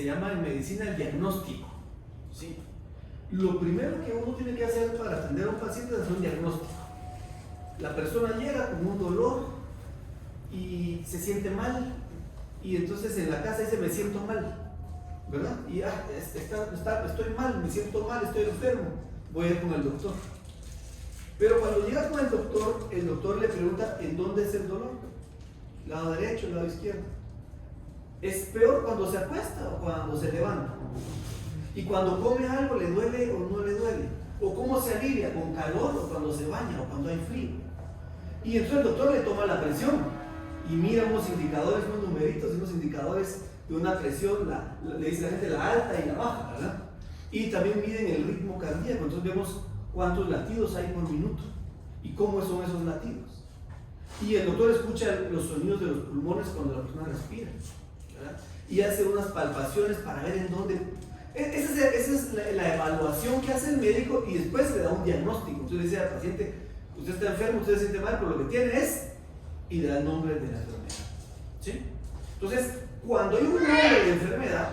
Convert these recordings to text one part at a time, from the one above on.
Se llama en medicina el diagnóstico, ¿sí? Lo primero que uno tiene que hacer para atender a un paciente es hacer un diagnóstico. La persona llega con un dolor y se siente mal, y entonces en la casa dice: me siento mal, ¿verdad? Y estoy mal, me siento mal, estoy enfermo, voy a ir con el doctor. Pero cuando llega con el doctor le pregunta: ¿en dónde es el dolor? ¿Lado derecho, lado izquierdo? Es peor cuando se acuesta o cuando se levanta. Y cuando come algo, ¿le duele o no le duele? O cómo se alivia, con calor o cuando se baña o cuando hay frío. Y entonces el doctor le toma la presión y mira unos indicadores, unos numeritos, unos indicadores de una presión, le dice a la gente la alta y la baja, ¿verdad? Y también miden el ritmo cardíaco, entonces vemos cuántos latidos hay por minuto y cómo son esos latidos. Y el doctor escucha los sonidos de los pulmones cuando la persona respira, ¿verdad? Y hace unas palpaciones para ver en dónde. Esa es la evaluación que hace el médico, y después le da un diagnóstico. Entonces le dice al paciente: usted está enfermo, usted se siente mal, pero lo que tiene es, y le da el nombre de la enfermedad, ¿sí? Entonces, cuando hay un nombre de enfermedad,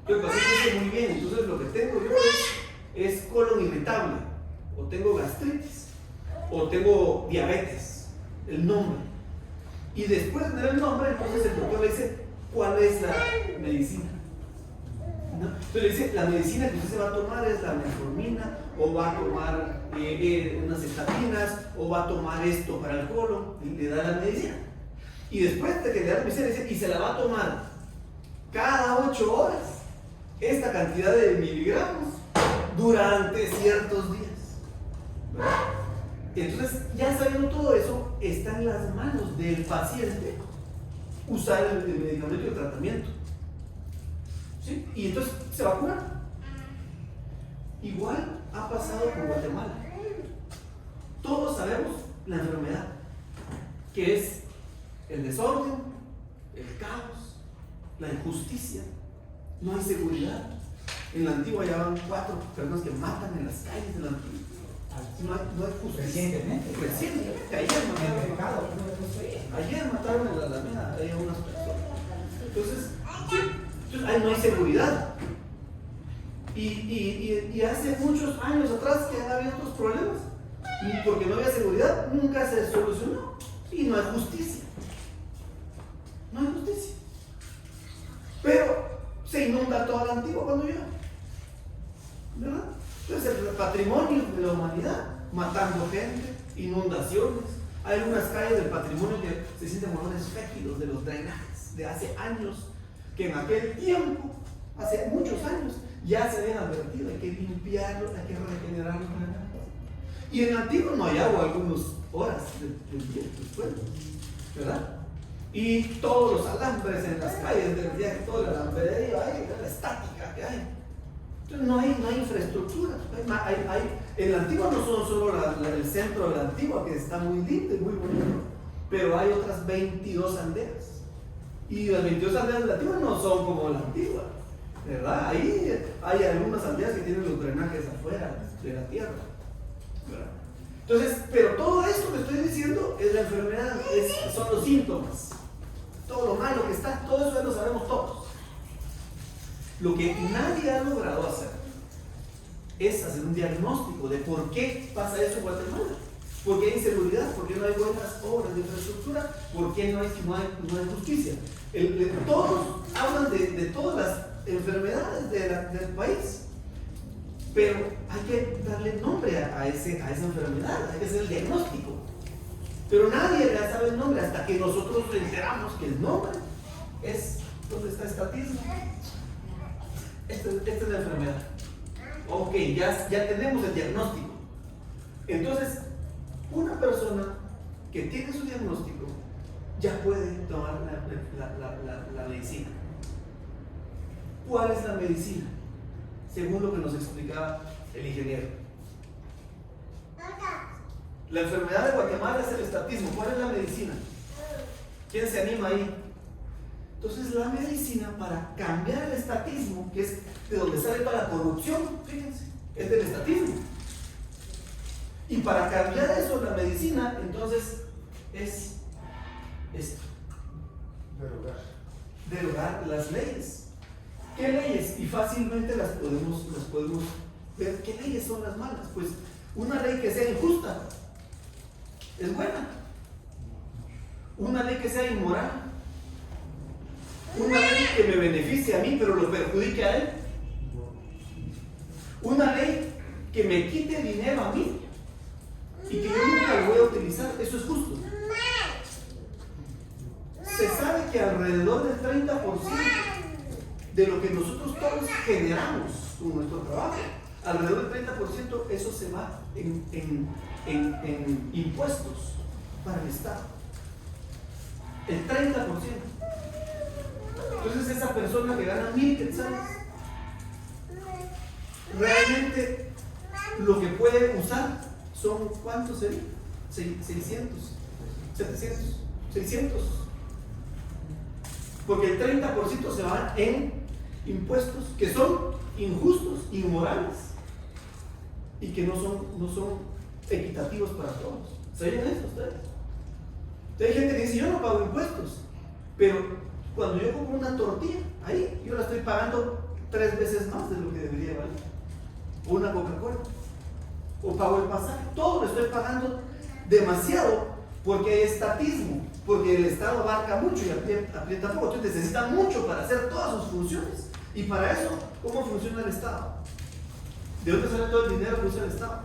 el paciente dice: muy bien, entonces lo que tengo yo es colon irritable, o tengo gastritis, o tengo diabetes, el nombre. Y después de tener el nombre, entonces el doctor le dice: ¿cuál es la medicina? ¿No? Entonces le dice: la medicina que usted se va a tomar es la metformina, o va a tomar unas estatinas, o va a tomar esto para el colon, y le da la medicina. Y después de que le da la medicina, le dice: y se la va a tomar cada 8 horas, esta cantidad de miligramos, durante ciertos días, ¿verdad? Entonces, ya sabiendo todo eso, está en las manos del paciente usar el medicamento y el tratamiento, ¿sí? Y entonces se va a curar. Igual ha pasado con Guatemala. Todos sabemos la enfermedad, que es el desorden, el caos, la injusticia, no hay seguridad. En la antigua ya van 4 personas que matan en las calles de la antigua. No hay justicia. Recientemente, ayer mataron en la Alameda a unas personas. Entonces ahí no hay seguridad. Y hace muchos años atrás que había otros problemas, y porque no había seguridad, nunca se solucionó, y no hay justicia. No hay justicia. Pero se inunda toda la antigua cuando llega, ¿verdad? Entonces el patrimonio de la humanidad, matando gente, inundaciones. Hay algunas calles del patrimonio que se sienten olores fétidos de los drenajes de hace años, que en aquel tiempo, hace muchos años, ya se habían advertido: hay que limpiarlos, hay que regenerar los drenajes. Y en Antigua no hay agua algunas horas del día después, ¿verdad? Y todos los alambres en las calles del viaje, toda la alambradería, la estática que hay. Entonces no hay infraestructura. En la Antigua no son solo el centro de la Antigua, que está muy lindo y muy bonito, pero hay otras 22 aldeas. Y las 22 aldeas de la Antigua no son como la Antigua, ¿verdad? Ahí hay algunas aldeas que tienen los drenajes afuera de la tierra, ¿verdad? Entonces, pero todo esto que estoy diciendo es la enfermedad, son los síntomas. Todo lo malo que está, todo eso ya lo sabemos todos. Lo que nadie ha logrado hacer es hacer un diagnóstico de por qué pasa eso en Guatemala. ¿Por qué hay inseguridad? ¿Por qué no hay buenas obras de infraestructura? ¿Por qué no hay justicia? Todos hablan de todas las enfermedades del país, pero hay que darle nombre a esa enfermedad, hay que hacer el diagnóstico. Pero nadie le sabe el nombre hasta que nosotros le enteramos que el nombre es donde está estatismo. Esta es la enfermedad. Ok, ya tenemos el diagnóstico. Entonces, una persona que tiene su diagnóstico ya puede tomar la medicina. ¿Cuál es la medicina? Según lo que nos explicaba el ingeniero. La enfermedad de Guatemala es el estatismo. ¿Cuál es la medicina? ¿Quién se anima ahí? Entonces la medicina, para cambiar el estatismo, que es de donde sale toda la corrupción, fíjense, es del estatismo. Y para cambiar eso, la medicina, entonces, es esto: derogar las leyes. ¿Qué leyes? Y fácilmente las podemos ver. ¿Qué leyes son las malas? Pues una ley que sea injusta es buena. Una ley que sea inmoral. Una ley que me beneficie a mí pero lo perjudique a él. Una ley que me quite dinero a mí y que yo nunca lo voy a utilizar. Eso es justo. Se sabe que alrededor del 30% de lo que nosotros todos generamos con nuestro trabajo, alrededor del 30% eso se va en impuestos para el Estado. El 30%. Entonces esa persona que gana 1,000 quetzales realmente lo que puede usar son, ¿cuántos serían? 600, 700, 600. Porque el 30% se va en impuestos que son injustos, inmorales y que no son equitativos para todos. ¿Sabían eso ustedes? Hay gente que dice, yo no pago impuestos, pero cuando yo compro una tortilla, ahí yo la estoy pagando 3 veces más de lo que debería valer. O una Coca-Cola, o pago el pasaje, todo lo estoy pagando demasiado porque hay estatismo, porque el Estado abarca mucho y aprieta poco, entonces necesita mucho para hacer todas sus funciones. Y para eso, ¿cómo funciona el Estado? ¿De dónde sale todo el dinero que usa el Estado?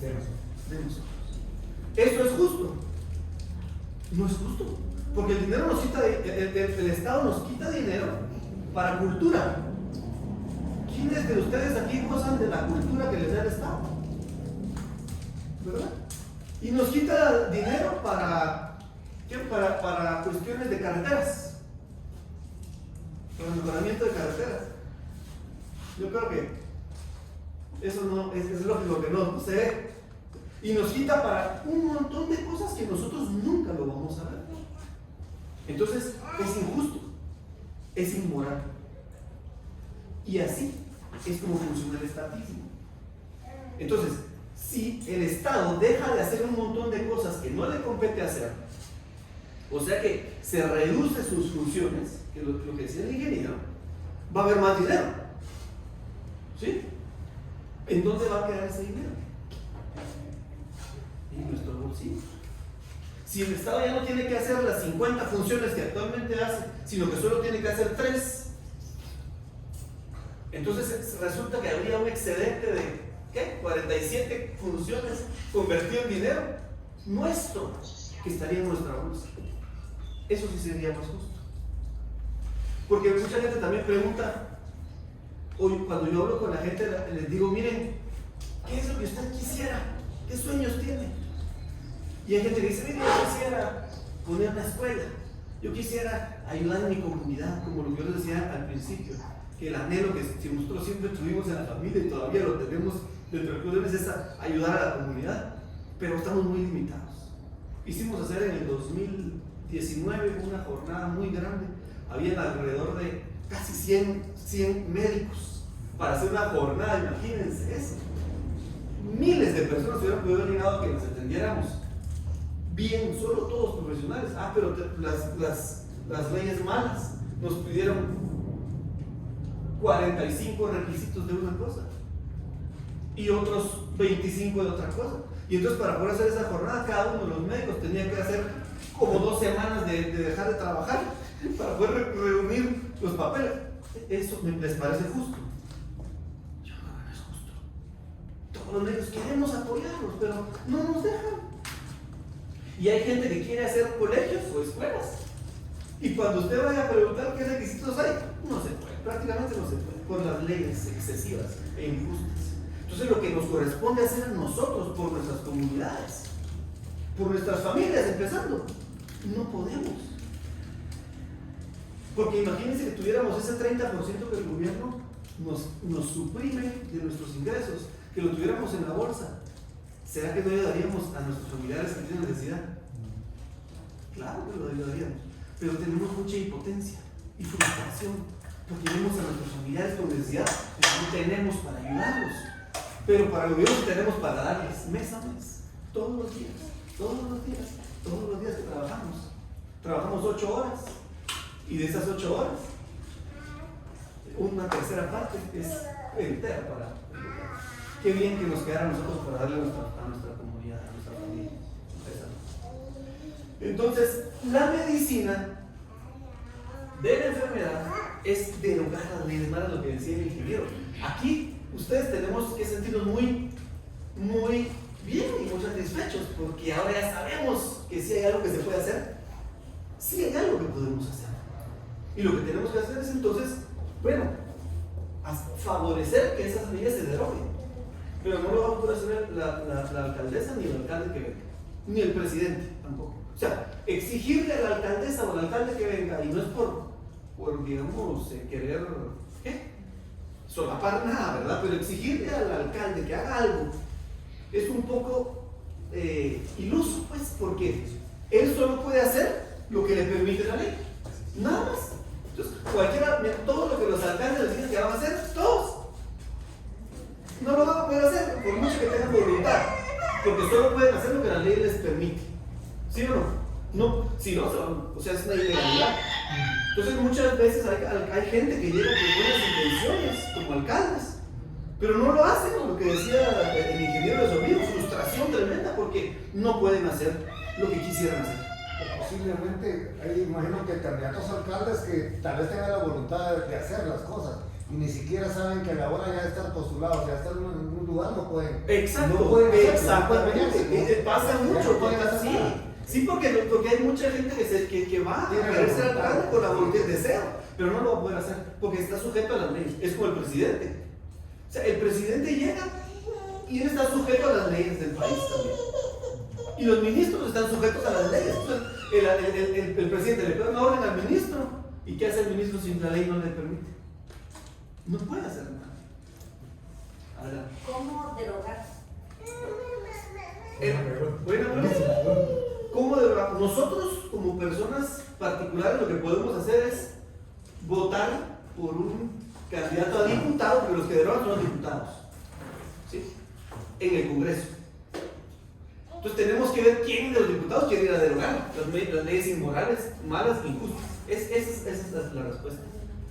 De nosotros. ¿Eso es justo? No es justo, porque el dinero nos quita, el Estado nos quita dinero para cultura. ¿Quiénes de ustedes aquí gozan de la cultura que les da el Estado? ¿Verdad? Y nos quita dinero para cuestiones de carreteras, para el mejoramiento de carreteras. Yo creo que eso no es lógico que no se ve. Y nos quita para un montón de cosas que nosotros nunca lo vamos a ver. Entonces es injusto, es inmoral. Y así es como funciona el estatismo. Entonces, si el Estado deja de hacer un montón de cosas que no le compete hacer, o sea que se reduce sus funciones, que es lo que decía el ingeniero, va a haber más dinero. ¿Sí? ¿En dónde va a quedar ese dinero? En nuestro bolsillo. Si el Estado ya no tiene que hacer las 50 funciones que actualmente hace, sino que solo tiene que hacer 3, entonces resulta que habría un excedente de ¿qué? 47 funciones convertido en dinero nuestro que estaría en nuestra bolsa. Eso sí sería más justo. Porque mucha gente también pregunta, hoy cuando yo hablo con la gente les digo, miren, ¿qué es lo que usted quisiera? ¿Qué sueños tiene? Y hay gente que dice, mire, yo quisiera poner una escuela, yo quisiera ayudar en mi comunidad, como lo que yo les decía al principio, que el anhelo que si nosotros siempre tuvimos en la familia y todavía lo tenemos dentro del club es ayudar a la comunidad, pero estamos muy limitados. Hicimos hacer en el 2019 una jornada muy grande, había alrededor de casi 100 médicos para hacer una jornada, imagínense eso. Miles de personas hubieran podido haber llegado a que nos atendiéramos bien, solo todos profesionales. Pero las leyes malas nos pidieron 45 requisitos de una cosa y otros 25 de otra cosa. Y entonces para poder hacer esa jornada, cada uno de los médicos tenía que hacer como 2 semanas de dejar de trabajar para poder reunir los papeles. ¿Eso les parece justo? Yo creo que no es justo. Todos los médicos queremos apoyarlos, pero no nos dejan. Y hay gente que quiere hacer colegios o escuelas. Y cuando usted vaya a preguntar qué requisitos hay, no se puede, prácticamente no se puede, por las leyes excesivas e injustas. Entonces lo que nos corresponde hacer a nosotros por nuestras comunidades, por nuestras familias empezando, no podemos. Porque imagínense que tuviéramos ese 30% que el gobierno nos suprime de nuestros ingresos, que lo tuviéramos en la bolsa. ¿Será que no ayudaríamos a nuestros familiares que tienen necesidad? Claro que lo ayudaríamos, pero tenemos mucha impotencia y frustración, porque vemos a nuestros familiares con necesidad y no tenemos para ayudarlos. Pero para el gobierno tenemos para darles mes a mes, todos los días que trabajamos. Trabajamos 8 horas y de esas 8 horas una tercera parte es entera para el gobierno. Qué bien que nos quedara a nosotros para darle a nuestra comunidad, a nuestra familia. Entonces, la medicina de la enfermedad es derogar las leyes malas, lo que decía el ingeniero. Aquí ustedes tenemos que sentirnos muy bien y muy satisfechos, porque ahora ya sabemos que si hay algo que se puede hacer, sí hay algo que podemos hacer. Y lo que tenemos que hacer es entonces, bueno, favorecer que esas leyes se deroguen. Pero no lo va a poder hacer la alcaldesa ni el alcalde que venga, ni el presidente tampoco. O sea, exigirle a la alcaldesa o al alcalde que venga, y no es por digamos, querer solapar nada, ¿verdad? Pero exigirle al alcalde que haga algo es un poco iluso, pues, porque él solo puede hacer lo que le permite la ley, nada más. Entonces, todo lo que los alcaldes dicen que van a hacer, todos no lo van a poder hacer, por mucho que tengan voluntad, porque solo pueden hacer lo que la ley les permite. ¿Sí o no? No, si no, o sea, es una ilegalidad. Entonces, muchas veces hay gente que llega con buenas intenciones, como alcaldes, pero no lo hacen, lo que decía el ingeniero de Sonido, frustración tremenda, porque no pueden hacer lo que quisieran hacer. Posiblemente, imagino que candidatos a alcaldes que tal vez tengan la voluntad de hacer las cosas y ni siquiera saben que a la hora ya de estar postulados, ya estar en un lugar, no pueden. Exacto, no pueden hacerlo, exactamente. Pasa mucho, no pueden hacer sí. nada. Sí, porque hay mucha gente que va a querer ser alcalde con la voluntad de deseo, pero no lo va a poder hacer porque está sujeto a las leyes. Es como el presidente. O sea, el presidente llega y él está sujeto a las leyes del país también. Y los ministros están sujetos a las leyes. Entonces, el presidente le pone una orden al ministro. ¿Y qué hace el ministro si la ley no le permite? No puede hacer nada. Adelante. ¿Cómo derogar? ¿Cómo derogar? Nosotros, como personas particulares, lo que podemos hacer es votar por un candidato a diputado, porque los que derogan son los diputados, ¿sí? En el Congreso. Entonces tenemos que ver quién de los diputados quiere ir a derogar las leyes inmorales, malas, injustas. Esa es la respuesta.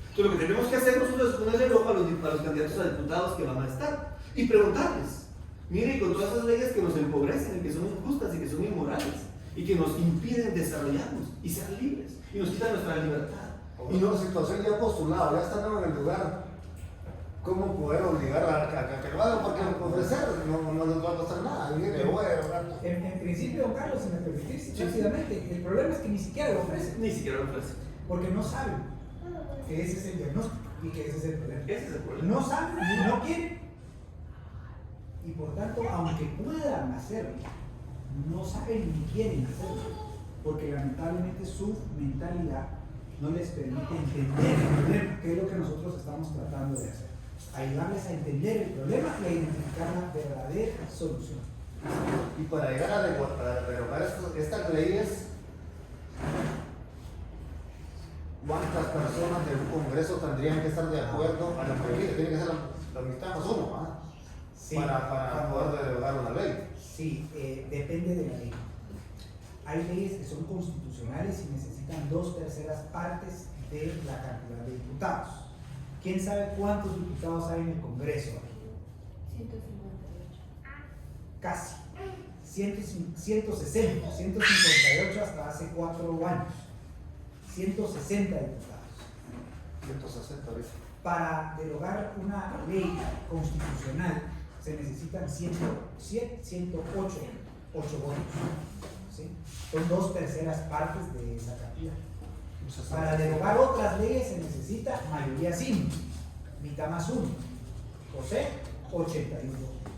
Entonces lo que tenemos que hacer nosotros es ponerle el ojo a los candidatos a diputados que van a estar y preguntarles, mire, con todas esas leyes que nos empobrecen y que son injustas y que son inmorales y que nos impiden desarrollarnos y ser libres y nos quitan nuestra libertad. Y no, situación ya postulado, ya estando en el lugar, ¿cómo poder obligar a que lo hagan? Porque ofrecer no les va a pasar nada. En principio, don Carlos, si me permitís, rápidamente, el problema es que ni siquiera lo ofrecen. Ni siquiera lo ofrecen. Porque no saben que ese es el diagnóstico y que ese es el problema. Ese es el problema. No saben y no quieren. Y por tanto, aunque puedan hacerlo, no saben ni quieren hacerlo. Porque lamentablemente su mentalidad no les permite entender el problema, que es lo que nosotros estamos tratando de hacer. Ayudarles a entender el problema y a identificar la verdadera solución. Y para llegar a derogar estas leyes, ¿cuántas personas de un Congreso tendrían que estar de acuerdo a la mayoría? Tiene que ser la mitad más uno, ¿ah? Sí, para poder derogar una ley. Sí, depende de la ley. Hay leyes que son constitucionales y necesitan 2/3 partes de la cantidad de diputados. ¿Quién sabe cuántos diputados hay en el Congreso? 158. Casi. 158 hasta hace 4 años. 160 diputados. 160 ahorita. Para derogar una ley constitucional se necesitan 108 votos. ¿Sí? Son 2/3 partes de esa cantidad. Para derogar otras leyes se necesita mayoría simple, mitad más 1. José, 81 votos.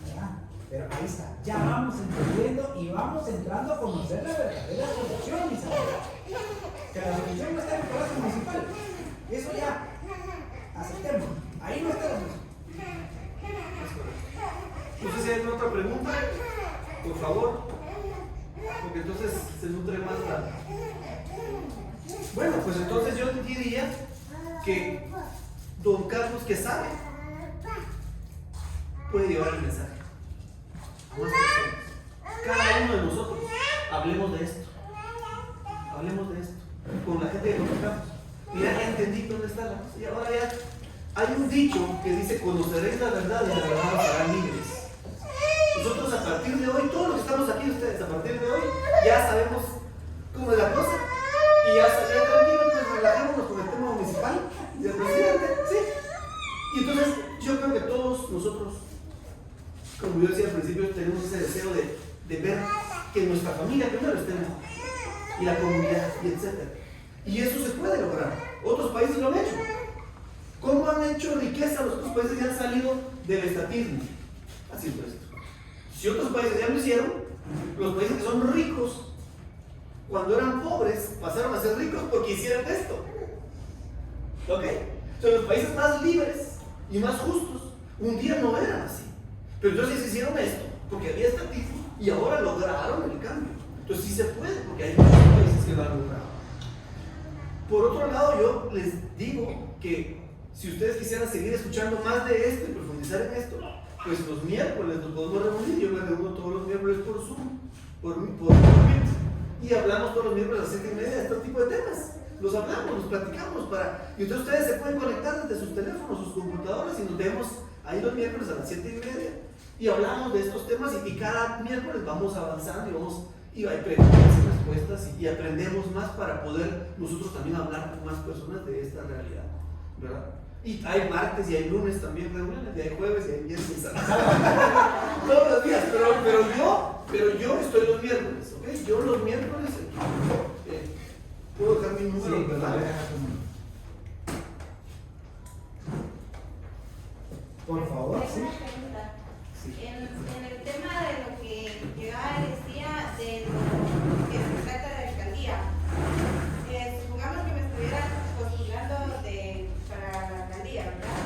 ¿Verdad? Pero ahí está, ya vamos entendiendo y vamos entrando a conocer la verdadera solución, mis amigos. Que la solución no está en el Palacio Municipal. Eso ya, aceptemos. Ahí no está la solución. No sé si hay otra pregunta, por favor, porque entonces se nutre más la... Bueno, pues entonces yo diría que don Carlos, que sabe, puede llevar el mensaje a más personas. Cada uno de nosotros hablemos de esto con la gente que conozcamos. Y ya entendí dónde está la cosa. Y ahora ya hay un dicho que dice: conoceréis la verdad y la verdad os hará libres. Nosotros a partir de hoy, todos los que estamos aquí, ustedes, a partir de hoy, ya sabemos cómo es la cosa. Y ya tranquilo, pues relajémonos con el tema municipal del presidente, ¿sí? Y entonces yo creo que todos nosotros, como yo decía al principio, tenemos ese deseo de ver que nuestra familia primero esté mejor, y la comunidad, y etc. Y eso se puede lograr. Otros países lo han hecho. ¿Cómo han hecho riqueza los otros países que han salido del estatismo? Haciendo esto. Si otros países ya lo hicieron, los países que son ricos, cuando eran pobres, pasaron a ser ricos porque hicieron esto. ¿Ok? Son los países más libres y más justos. Un día no eran así. Pero entonces hicieron esto porque había estatismo y ahora lograron el cambio. Entonces sí se puede, porque hay muchos países que lo han logrado. Por otro lado, yo les digo que si ustedes quisieran seguir escuchando más de esto y profundizar en esto, pues los miércoles nos podemos reunir. Yo me reúno todos los miércoles por Zoom, por Meet, y hablamos todos los miércoles a las 7:30 de este tipo de temas. Los hablamos, los platicamos y entonces ustedes se pueden conectar desde sus teléfonos, sus computadoras, y nos vemos ahí los miércoles a las 7:30 y hablamos de estos temas, y cada miércoles vamos avanzando y hay preguntas y respuestas y aprendemos más para poder nosotros también hablar con más personas de esta realidad, ¿verdad? Y hay martes y hay lunes también reuniones, y hay jueves y hay viernes y sábado. Todos los días, pero yo estoy los miércoles, ¿ok? Yo los miércoles puedo dejar mi número, Sí, ¿verdad? Por favor, sí. Una pregunta. Sí. En el tema de lo que llegaba decía de lo que se trata de alcaldía, supongamos que me estuviera postulando para la alcaldía, ¿verdad?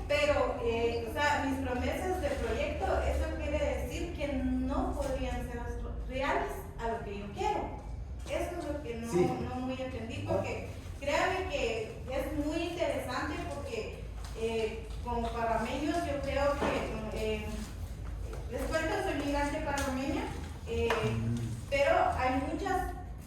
Pero, o sea, mis promesas de proyecto, eso quiere decir que no podrían ser reales a lo que yo quiero. Eso es lo que no muy entendí, porque créanme que es muy interesante, porque como panameños yo creo que